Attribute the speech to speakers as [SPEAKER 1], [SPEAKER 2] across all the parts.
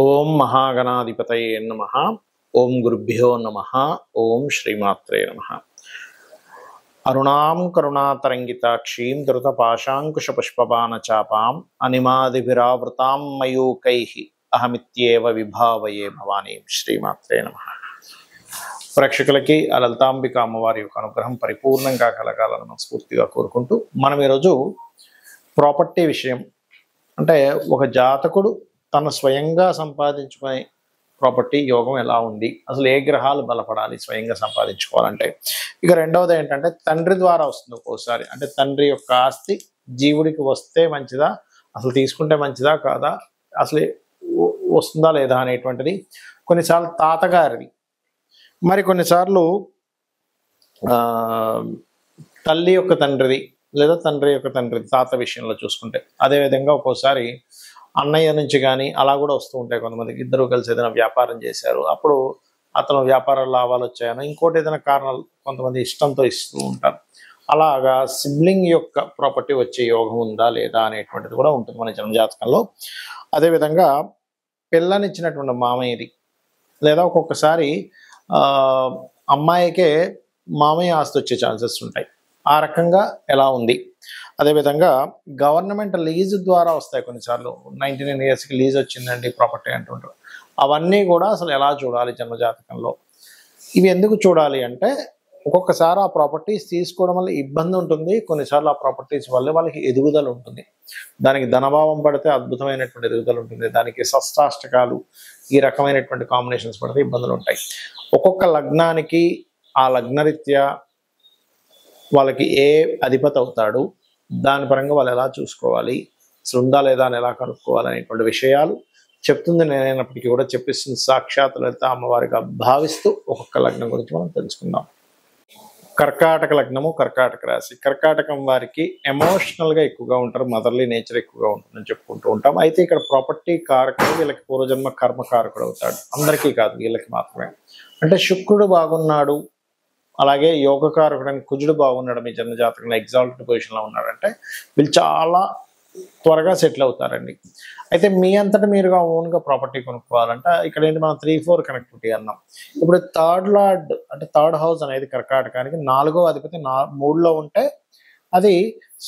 [SPEAKER 1] ఓం మహాగణాధిపతయే నమః. ఓం గురుభ్యో నమః. ఓం శ్రీమాత్రే నమః. అరుణాం కరుణాతరంగితాక్షీం ధృతపాశాంకుశపుష్పబాణచాపాం అనిమాదిభిరావృతాం మయూకైః అహమిత్యేవ విభావయే భవానీ. శ్రీమాత్రే నమః. ప్రేక్షకులకి ఆ లలితాంబిక అమ్మవారి యొక్క అనుగ్రహం పరిపూర్ణంగా కలగాలని మనస్ఫూర్తిగా కోరుకుంటూ మనం ఈరోజు ప్రాపర్టీ విషయం, అంటే ఒక జాతకుడు తన స్వయంగా సంపాదించుకునే ప్రాపర్టీ యోగం ఎలా ఉంది, అసలు ఏ గ్రహాలు బలపడాలి స్వయంగా సంపాదించుకోవాలంటే. ఇక రెండవది ఏంటంటే తండ్రి ద్వారా వస్తుంది ఒక్కోసారి, అంటే తండ్రి యొక్క ఆస్తి జీవుడికి వస్తే మంచిదా, అసలు తీసుకుంటే మంచిదా కాదా, అసలు వస్తుందా లేదా అనేటువంటిది. కొన్నిసార్లు తాతగారిది, మరి కొన్నిసార్లు తల్లి యొక్క తండ్రిది లేదా తండ్రి యొక్క తండ్రిది తాత విషయంలో చూసుకుంటే. అదేవిధంగా ఒక్కోసారి అన్నయ్య నుంచి కానీ అలా కూడా వస్తూ ఉంటాయి. కొంతమందికి ఇద్దరు కలిసి ఏదైనా వ్యాపారం చేశారు, అప్పుడు అతను వ్యాపార లాభాలు వచ్చాయని ఇంకోటి ఏదైనా కారణాలు కొంతమంది ఇష్టంతో ఇస్తూ ఉంటారు. అలాగా సిబ్లింగ్ యొక్క ప్రాపర్టీ వచ్చే యోగం ఉందా లేదా అనేటువంటిది కూడా ఉంటుంది మన జన్మజాతకంలో. అదేవిధంగా పిల్లనిచ్చినటువంటి మామయ్యది, లేదా ఒక్కొక్కసారి అమ్మాయికే మామయ్య ఆస్తి వచ్చే ఛాన్సెస్ ఉంటాయి. ఆ రకంగా ఎలా ఉంది. అదేవిధంగా గవర్నమెంట్ లీజు ద్వారా వస్తాయి కొన్నిసార్లు. 99 yearsకి లీజ్ వచ్చిందండి ప్రాపర్టీ అంటుంటారు. అవన్నీ కూడా అసలు ఎలా చూడాలి జన్మజాతకంలో. ఇవి ఎందుకు చూడాలి అంటే, ఒక్కొక్కసారి ఆ ప్రాపర్టీస్ తీసుకోవడం వల్ల ఇబ్బంది ఉంటుంది, కొన్నిసార్లు ఆ ప్రాపర్టీస్ వల్ల వాళ్ళకి ఎదుగుదల ఉంటుంది. దానికి ధనభావం పడితే అద్భుతమైనటువంటి ఎదుగుదల ఉంటుంది, దానికి షష్టాష్టకాలు ఈ రకమైనటువంటి కాంబినేషన్స్ పడితే ఇబ్బందులు ఉంటాయి. ఒక్కొక్క లగ్నానికి ఆ లగ్నరీత్యా వాళ్ళకి ఏ అధిపతి అవుతాడు, దాని పరంగా వాళ్ళు ఎలా చూసుకోవాలి, అసలు ఉందా లేదా అని ఎలా కనుక్కోవాలి అనేటువంటి విషయాలు చెప్తుంది నేనైనప్పటికీ కూడా చెప్పిస్తుంది సాక్షాత్ లలిత అమ్మవారిగా భావిస్తూ ఒక్కొక్క లగ్నం గురించి మనం తెలుసుకుందాం. కర్కాటక లగ్నము, కర్కాటక రాశి. కర్కాటకం వారికి ఎమోషనల్గా ఎక్కువగా ఉంటారు, మదర్లీ నేచర్ ఎక్కువగా ఉంటుందని చెప్పుకుంటూ ఉంటాం. అయితే ఇక్కడ ప్రాపర్టీ కారకుడు వీళ్ళకి పూర్వజన్మ కర్మకారకుడు అవుతాడు. అందరికీ కాదు, వీళ్ళకి మాత్రమే. అంటే శుక్రుడు బాగున్నాడు, అలాగే యోగకారకుడని కుజుడు బాగున్నాడు మీ జన్మజాతకంలో, ఎగ్జాల్టెడ్ పొజిషన్లో ఉన్నాడంటే వీళ్ళు చాలా త్వరగా సెటిల్ అవుతారండి. అయితే మీ అంతటా మీరుగా ఓన్గా ప్రాపర్టీ కొనుక్కోవాలంటే ఇక్కడ ఏంటి, మనం 3-4 కనెక్టివిటీ అన్నాం. ఇప్పుడు థర్డ్ లార్డ్ అంటే థర్డ్ హౌస్ అనేది కర్కాటకానికి 4వ అధిపతి 3లో ఉంటే అది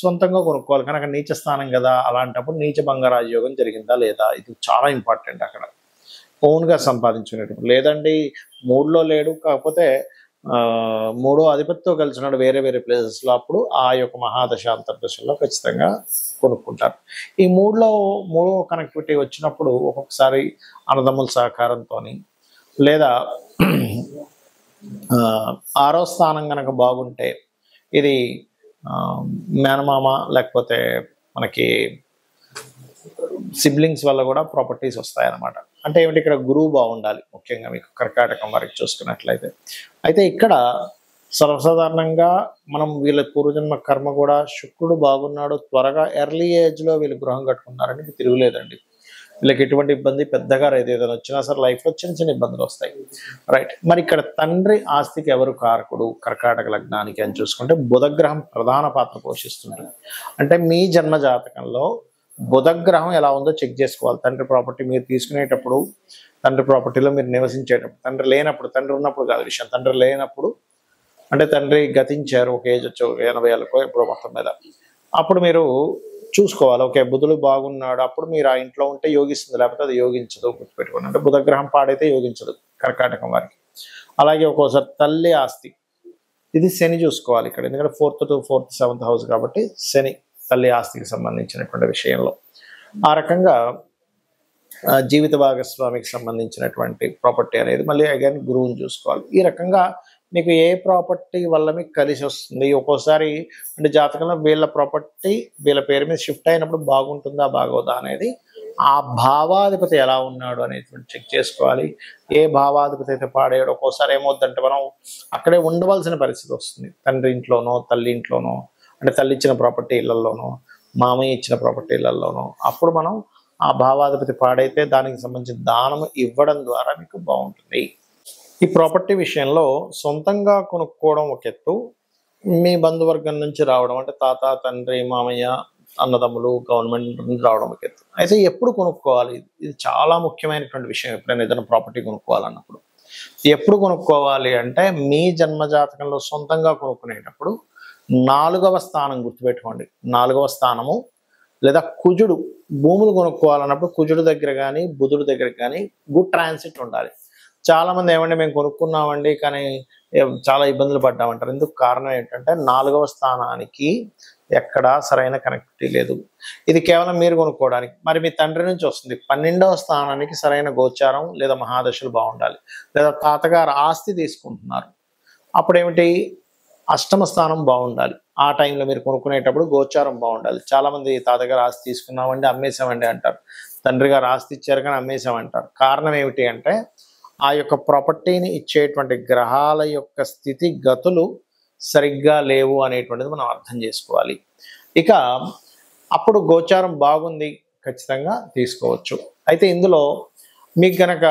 [SPEAKER 1] సొంతంగా కొనుక్కోవాలి. కానీ అక్కడ నీచ స్థానం కదా, అలాంటప్పుడు నీచ భంగ రాజయోగం జరిగిందా లేదా, ఇది చాలా ఇంపార్టెంట్. అక్కడ ఓన్గా సంపాదించుకునేటప్పుడు లేదండి 3లో లేడు, కాకపోతే 3వ అధిపతితో కలిసి ఉన్నాడు వేరే వేరే ప్లేసెస్లో, అప్పుడు ఆ యొక్క మహాదశ అంతర్దశలో ఖచ్చితంగా కొనుక్కుంటారు. ఈ 3వ కనెక్టివిటీ వచ్చినప్పుడు ఒక్కొక్కసారి అన్నదమ్ముల సహకారంతో, లేదా 6వ స్థానం కనుక బాగుంటే ఇది మేనమామ లేకపోతే మనకి సిబ్లింగ్స్ వల్ల కూడా ప్రాపర్టీస్ వస్తాయన్నమాట. అంటే ఏమిటి, ఇక్కడ గురువు బాగుండాలి ముఖ్యంగా మీకు కర్కాటకం వారికి చూసుకున్నట్లయితే. అయితే ఇక్కడ సర్వసాధారణంగా మనం వీళ్ళ పూర్వజన్మ కర్మ కూడా శుక్రుడు బాగున్నాడు, త్వరగా ఎర్లీ ఏజ్లో వీళ్ళు గృహం కట్టుకున్నారని మీకు తిరుగులేదండి. వీళ్ళకి ఎటువంటి ఇబ్బంది పెద్దగా రైతు ఏదైనా వచ్చినా సరే లైఫ్లో చిన్న చిన్న ఇబ్బందులు వస్తాయి. రైట్. మరి ఇక్కడ తండ్రి ఆస్తికి ఎవరు కారకుడు కర్కాటక లగ్నానికి అని చూసుకుంటే బుధగ్రహం ప్రధాన పాత్ర పోషిస్తుంది. అంటే మీ జన్మ జాతకంలో బుధగ్రహం ఎలా ఉందో చెక్ చేసుకోవాలి. తండ్రి ప్రాపర్టీ మీరు తీసుకునేటప్పుడు, తండ్రి ప్రాపర్టీలో మీరు నివసించేటప్పుడు, తండ్రి లేనప్పుడు, తండ్రి ఉన్నప్పుడు కాదు విషయం, తండ్రి లేనప్పుడు అంటే తండ్రి గతించారు, ఒక ఏజ్ వచ్చి 80 ఏళ్ళకో ఎప్పుడో మొత్తం మీద, అప్పుడు మీరు చూసుకోవాలి. ఓకే, బుధుడు బాగున్నాడు, అప్పుడు మీరు ఆ ఇంట్లో ఉంటే యోగిస్తుంది, లేకపోతే అది యోగించదు. గుర్తుపెట్టుకోండి, అంటే బుధగ్రహం పాడైతే యోగించదు కర్కాటకం వారికి. అలాగే ఒక్కోసారి తల్లి ఆస్తి, ఇది శని చూసుకోవాలి ఇక్కడ, ఎందుకంటే 4th to 4th 7th house కాబట్టి శని తల్లి ఆస్తికి సంబంధించినటువంటి విషయంలో. ఆ రకంగా జీవిత భాగస్వామికి సంబంధించినటువంటి ప్రాపర్టీ అనేది మళ్ళీ అగైన్ గురువుని చూసుకోవాలి. ఈ రకంగా మీకు ఏ ప్రాపర్టీ వల్ల మీకు కలిసి వస్తుంది. ఒక్కోసారి అంటే జాతకంలో వీళ్ళ ప్రాపర్టీ వీళ్ళ పేరు మీద షిఫ్ట్ అయినప్పుడు బాగుంటుందా బాగోదా అనేది ఆ భావాధిపతి ఎలా ఉన్నాడు అనేటువంటి చెక్ చేసుకోవాలి. ఏ భావాధిపతి అయితే పాడాడో ఒక్కోసారి ఏమవుద్దంటే మనం అక్కడే ఉండవలసిన పరిస్థితి వస్తుంది, తండ్రి ఇంట్లోనో తల్లి ఇంట్లోనో, అంటే తల్లి ఇచ్చిన ప్రాపర్టీ ఇళ్లలోనో మామయ్య ఇచ్చిన ప్రాపర్టీ ఇళ్లలోనో. అప్పుడు మనం ఆ భావాధిపతి పాడైతే దానికి సంబంధించిన దానం ఇవ్వడం ద్వారా మీకు బాగుంటుంది. ఈ ప్రాపర్టీ విషయంలో సొంతంగా కొనుక్కోవడం ఒక ఎత్తు, మీ బంధువర్గం నుంచి రావడం అంటే తాత తండ్రి మామయ్య అన్నదమ్ములు గవర్నమెంట్ నుంచి రావడం ఒక ఎత్తు. అయితే ఎప్పుడు కొనుక్కోవాలి? ఇది చాలా ముఖ్యమైనటువంటి విషయం. ఎప్పుడైనా ఏదైనా ప్రాపర్టీ కొనుక్కోవాలన్నప్పుడు ఎప్పుడు కొనుక్కోవాలి అంటే, మీ జన్మజాతకంలో సొంతంగా కొనుక్కునేటప్పుడు 4వ స్థానం గుర్తుపెట్టుకోండి. 4వ స్థానము లేదా కుజుడు, భూములు కొనుక్కోవాలన్నప్పుడు కుజుడు దగ్గర కానీ బుధుడి దగ్గర కానీ గుడ్ ట్రాన్సిట్ ఉండాలి. చాలా మంది ఏమంటే మేము కొనుక్కున్నామండి కానీ చాలా ఇబ్బందులు పడ్డామంటారు. ఎందుకు? కారణం ఏంటంటే 4వ స్థానానికి ఎక్కడా సరైన కనెక్టివిటీ లేదు. ఇది కేవలం మీరు కొనుక్కోవడానికి. మరి మీ తండ్రి నుంచి వస్తుంది. 12వ స్థానానికి సరైన గోచారం లేదా మహాదశలు బాగుండాలి. లేదా తాతగారు ఆస్తి తీసుకుంటున్నారు, అప్పుడేమిటి? 8వ స్థానం బాగుండాలి. ఆ టైంలో మీరు కొనుక్కునేటప్పుడు గోచారం బాగుండాలి. చాలామంది తాతగారు ఆస్తి తీసుకున్నామండి అమ్మేసామండి అంటారు, తండ్రి గారు ఆస్తి ఇచ్చారు కానీ అమ్మేసామంటారు. కారణం ఏమిటి అంటే, ఆ యొక్క ప్రాపర్టీని ఇచ్చేటువంటి గ్రహాల యొక్క స్థితి గతులు సరిగ్గా లేవు అనేటువంటిది మనం అర్థం చేసుకోవాలి. ఇక అప్పుడు గోచారం బాగుంది, ఖచ్చితంగా తీసుకోవచ్చు. అయితే ఇందులో మీకు గనక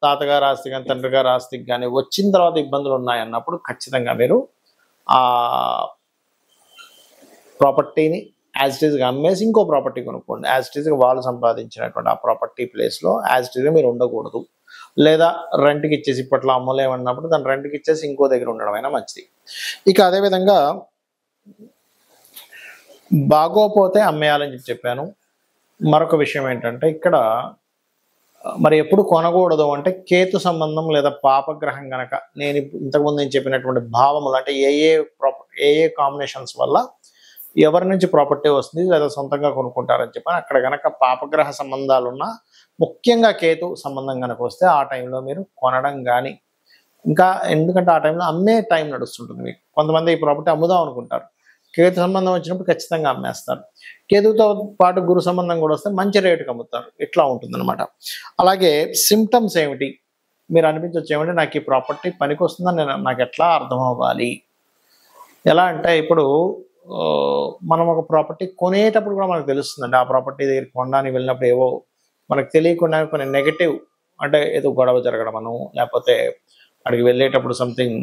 [SPEAKER 1] తాతగారు ఆస్తి కానీ తండ్రి గారు ఆస్తికి కానీ వచ్చిన తర్వాత ఇబ్బందులు ఉన్నాయన్నప్పుడు ఖచ్చితంగా మీరు ఆ ప్రాపర్టీని యాజ్ ఇట్ ఈస్గా అమ్మేసి ఇంకో ప్రాపర్టీ కొనుక్కోండి. యాజ్ ఇట్ ఈస్గా వాళ్ళు సంపాదించినటువంటి ఆ ప్రాపర్టీ ప్లేస్లో యాజ్ ఇట్ ఈస్గా మీరు ఉండకూడదు. లేదా రెంట్కి ఇచ్చేసి, ఇప్పట్లో అమ్మలేమన్నప్పుడు దాన్ని రెంట్కి ఇచ్చేసి ఇంకో దగ్గర ఉండడం అయినా మంచిది. ఇక అదేవిధంగా బాగోపోతే అమ్మేయాలని చెప్పాను. మరొక విషయం ఏంటంటే, ఇక్కడ మరి ఎప్పుడు కొనకూడదు అంటే, కేతు సంబంధం లేదా పాపగ్రహం గనక, ఇంతకుముందు నేను చెప్పినటువంటి భావములు అంటే ఏ కాంబినేషన్స్ వల్ల ఎవరి నుంచి ప్రాపర్టీ వస్తుంది లేదా సొంతంగా కొనుక్కుంటారని చెప్పని, అక్కడ గనక పాపగ్రహ సంబంధాలున్నా, ముఖ్యంగా కేతు సంబంధం కనుక వస్తే ఆ టైంలో మీరు కొనడం కానీ, ఇంకా ఎందుకంటే ఆ టైంలో అమ్మే టైం నడుస్తుంటుంది మీకు. కొంతమంది ఈ ప్రాపర్టీ అమ్ముదాం అనుకుంటారు, కేతు సంబంధం వచ్చినప్పుడు ఖచ్చితంగా అమ్మేస్తారు. కేతుతో పాటు గురు సంబంధం కూడా వస్తే మంచి రేటుకి అమ్ముతారు. ఇట్లా ఉంటుందన్నమాట. అలాగే సిమ్టమ్స్ ఏమిటి? మీరు అనిపించవచ్చు ఏమంటే, నాకు ఈ ప్రాపర్టీ పనికి వస్తుందని నాకు ఎట్లా అర్థం అవ్వాలి? ఎలా అంటే, ఇప్పుడు మనం ఒక ప్రాపర్టీ కొనేటప్పుడు కూడా మనకు తెలుస్తుందండి. ఆ ప్రాపర్టీ దగ్గర కొనడానికి వెళ్ళినప్పుడు ఏవో మనకు తెలియకుండా కొన్ని నెగటివ్, అంటే ఏదో గొడవ జరగడమను, లేకపోతే అక్కడికి వెళ్ళేటప్పుడు సంథింగ్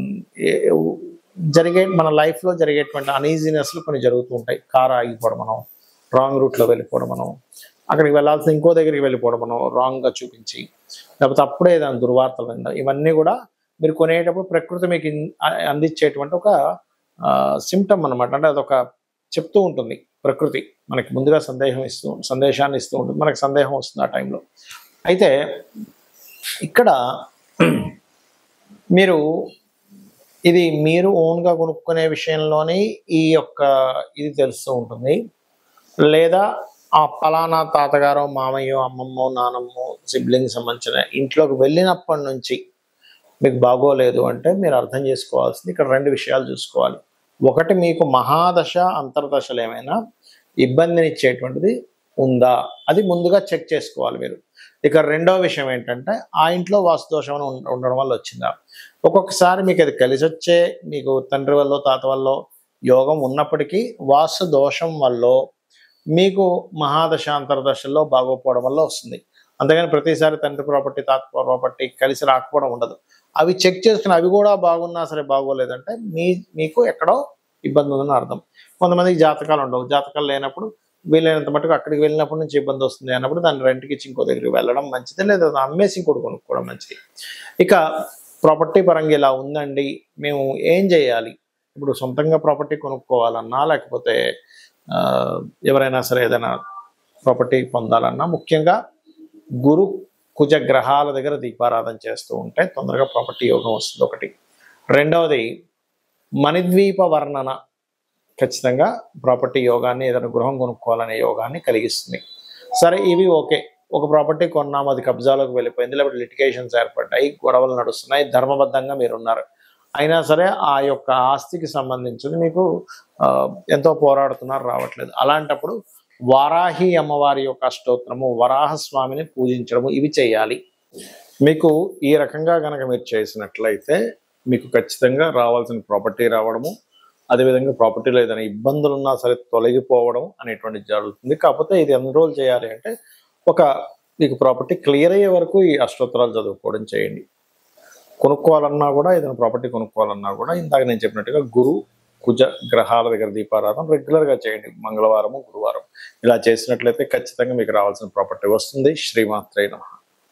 [SPEAKER 1] మన లైఫ్లో జరిగేటువంటి అనీజీనెస్లు కొన్ని జరుగుతూ ఉంటాయి. కారు ఆగిపోవడమనో, రాంగ్ రూట్లో వెళ్ళిపోవడమనో, అక్కడికి వెళ్ళాల్సిన ఇంకో దగ్గరికి వెళ్ళిపోవడమనో రాంగ్గా చూపించి, లేకపోతే అప్పుడే ఏదైనా దుర్వార్తలు వినడం, ఇవన్నీ కూడా మీరు కొనేటప్పుడు ప్రకృతి మీకు అందించేటువంటి ఒక సిమ్టమ్ అనమాట. అంటే అదొక చెప్తూ ఉంటుంది ప్రకృతి మనకి, ముందుగా సందేశాన్ని ఇస్తూ ఉంటుంది. మనకు సందేహం వస్తుంది ఆ టైంలో. అయితే ఇక్కడ మీరు ఓన్గా కొనుక్కునే విషయంలోనే ఈ యొక్క ఇది తెలుస్తూ ఉంటుంది. లేదా ఆ ఫలానా తాతగారో మామయ్యో అమ్మమ్మో నానమ్మో సిబ్లింగ్ సంబంధించిన ఇంట్లోకి వెళ్ళినప్పటి నుంచి మీకు బాగోలేదు అంటే, మీరు అర్థం చేసుకోవాల్సింది ఇక్కడ 2 విషయాలు చూసుకోవాలి. ఒకటి, మీకు మహాదశ అంతర్దశలు ఏమైనా ఇబ్బందినిచ్చేటువంటిది ఉందా, అది ముందుగా చెక్ చేసుకోవాలి మీరు. ఇక రెండవ విషయం ఏంటంటే, ఆ ఇంట్లో వాస్తుదోషం ఉండడం వల్ల వచ్చిందా. ఒక్కొక్కసారి మీకు అది కలిసి వచ్చే, మీకు తండ్రి వల్ల తాత వల్ల యోగం ఉన్నప్పటికీ వాస్తు దోషం వల్ల మీకు మహాదశ అంతర్దశల్లో బాగోపోవడం వల్ల వస్తుంది. అంతేగాని ప్రతిసారి తండ్రి ప్రాపర్టీ తాత ప్రాపర్టీ కలిసి రాకపోవడం ఉండదు. అవి చెక్ చేసుకుని అవి కూడా బాగున్నా సరే బాగోలేదంటే మీకు ఎక్కడో ఇబ్బంది ఉందని అర్థం. కొంతమందికి జాతకాలు ఉండవు. జాతకాలు లేనప్పుడు వీలైనంత మటుకు అక్కడికి వెళ్ళినప్పటి నుంచి ఇబ్బంది వస్తుంది అన్నప్పుడు దాన్ని రెంట్కి ఇచ్చి ఇంకో దగ్గరికి వెళ్ళడం మంచిది, లేదా అమ్మేసి ఇంకోటి కొనుక్కోవడం మంచిది. ఇక ప్రాపర్టీ పరంగా ఇలా ఉందండి, మేము ఏం చేయాలి? ఇప్పుడు సొంతంగా ప్రాపర్టీ కొనుక్కోవాలన్నా, లేకపోతే ఎవరైనా సరే ఏదైనా ప్రాపర్టీ పొందాలన్నా, ముఖ్యంగా గురు కుజ గ్రహాల దగ్గర దీపారాధన చేస్తూ ఉంటే తొందరగా ప్రాపర్టీ యోగం వస్తుంది ఒకటి. రెండవది, మణిద్వీప వర్ణన ఖచ్చితంగా ప్రాపర్టీ యోగాన్ని, ఏదైనా గృహం కొనుక్కోవాలనే యోగాన్ని కలిగిస్తుంది. సరే, ఇవి ఓకే. ఒక ప్రాపర్టీ కొన్నాము, అది కబ్జాలోకి వెళ్ళిపోయింది, లేకపోతే లిటిగేషన్స్ ఏర్పడ్డాయి, గొడవలు నడుస్తున్నాయి, ధర్మబద్ధంగా మీరున్నారు, అయినా సరే ఆ యొక్క ఆస్తికి సంబంధించి మీకు ఎంతో పోరాడుతున్నారు, రావట్లేదు. అలాంటప్పుడు వారాహి అమ్మవారి యొక్క అష్టోత్తరము, వరాహస్వామిని పూజించడము, ఇవి చేయాలి. మీకు ఈ రకంగా కనుక మీరు చేసినట్లయితే మీకు ఖచ్చితంగా రావాల్సిన ప్రాపర్టీ రావడము, అదేవిధంగా ప్రాపర్టీలో ఏదైనా ఇబ్బందులు ఉన్నా సరే తొలగిపోవడం అనేటువంటిది జరుగుతుంది. కాకపోతే ఇది ఎన్ని రోజులు చేయాలి అంటే, మీకు ప్రాపర్టీ క్లియర్ అయ్యే వరకు ఈ అష్టోత్తరాలు చదువుకోవడం చేయండి. కొనుక్కోవాలన్నా కూడా, ఏదైనా ప్రాపర్టీ కొనుక్కోవాలన్నా కూడా ఇందాక నేను చెప్పినట్టుగా గురు కుజ గ్రహాల దగ్గర దీపారాధన రెగ్యులర్గా చేయండి, మంగళవారము గురువారం ఇలా చేసినట్లయితే ఖచ్చితంగా మీకు రావాల్సిన ప్రాపర్టీ వస్తుంది. శ్రీమాత్రే నమః.